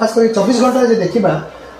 खास कर 24 घंटा जे देखिबा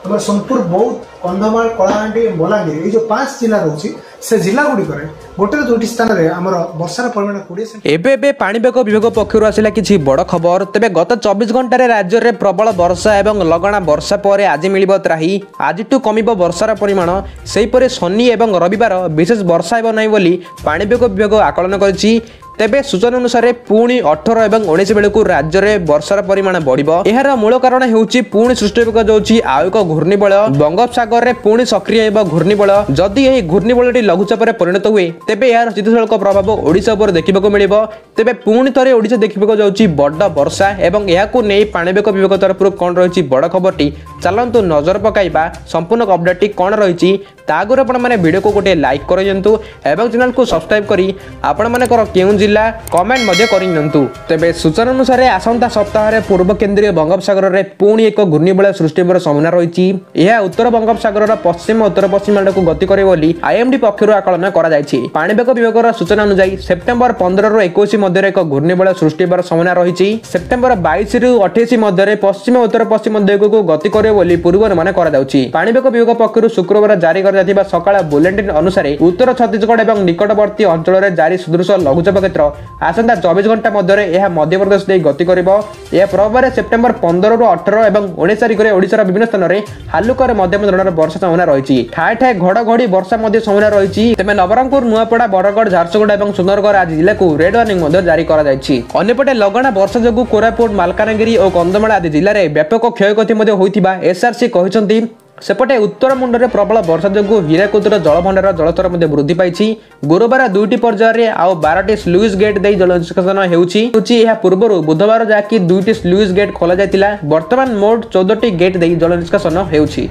हमर सोनपुर बौद्ध कंधमाल कलाहांडी बलांगीर ये जो 5 जिला रोची से जिला गुडी करे गोटे दुटी स्थान रे हमर वर्षार परिमाण 20 एबे पाणीपाग विभाग पक्षर आसिला किछि बड़ खबर। तेबे गत 24 घंटा रे राज्य रे प्रबल वर्षा एवं लगना वर्षा पर आज मिलिबो त्राही। आजिटु कमिबो वर्षार परिमाण। सेहि परे शनि एवं रविवार विशेष वर्षा हेबो नै बोली पाणीपाग विभाग आकलन करछि। तेबे सूचना अनुसार पुणी 18 एवं 19 बेलू राज्य में वर्षार परिमाण बढ़िबो। एहार मूल कारण हेउची पुणी सृष्टि जाउची आउ एक घूर्णिबल बंगोपसागर रे पुणी सक्रिय हेबो घूर्णिबल। जदि एही घूर्णिबलटी लघुचाप रे परिणत हुए तेबे एहार सीधासळख प्रभाव ओडिशा पर देखिबाको मिलिबो। तेबे पुणी थरे ओडिशा देखिबाको जाउची बड्ड वर्षा एवं एहाकू नै पाणीपाग विभाग तरफ कोन रहिची बड़ खबरटी चलंतु नजर पकाइबा। संपूर्ण अपडेटटी कोन रहिची तागुर आपण माने वीडियो को गोटे लाइक करजंतु एवं चैनल को सब्सक्राइब करी आपण माने कर केउ जिला कमेंट मध्ये करिनंतु। तेबे सूचना अनुसार आसंता सप्ताह रे पूर्व केंद्रीय बंगोपसागर रे पुणी एक घूर्णिबल सृष्टि होबार संभावना रहिची। एहा उत्तर बंगोपसागर रा पश्चिम उत्तर पश्चिम आडकू गति करे बोली आईएमडी पक्षरु आकलन करा जायछि। पाणीपाग विभाग सूचना अनुसार सेप्टेम्बर 15 रु 21 मध्य एक घूर्णिबल सृष्टि होबार संभावना रहिछि। सेप्टेम्बर 22 रु 28 मध्य पश्चिम उत्तर पश्चिम दिगकू गति करे बोली पूर्वानुमान करा जाउछि। पाणीपाग विभाग पक्षरु शुक्रवार जारी करा जातिबा सकाळ बुलेटिन अनुसार उत्तर छत्तीसगढ़ एवं निकटवर्ती अंचल रे जारी सदृश लघुचाप क्षेत्र आसंता 24 घंटा मध्य यह मध्य प्रदेश दे गति करिबो। यह प्रभाव में सेप्टेम्बर 15 रु 18 एवं 19 तारिख में ओडिशार विभिन्न स्थान में हालुकर मध्यम धरणर वर्षा संभावना रही। ठाए ठाए घड़घड़ी वर्षा संभावना रही। तेज नवरंगपुर नुआपड़ा बरगढ़ झारसुगुड़ा और सुंदरगढ़ आज जिला को रेड वार्निंग जारी कर अन्यपटे लगना वर्षा जो कोरापुट मालकानगिरी और कंधमाल आदि जिले में व्यापक क्षयक्षति होता एसआरसी कहते। सेपटे उत्तर मुंडे प्रबल वर्षा जो हीराकुदर जलभंडार जलस्तर वृद्धि पाई। गुरुवार 2टी पर्यायर आउ 12टी स्लुइस गेट दे जल निष्कासन होउछि। पूर्व बुधवार जहाँकि 2टी स्लुइस गेट खोल जाइतिला। वर्तमान मोट 14टी गेट दे जल निष्कासन होउछि।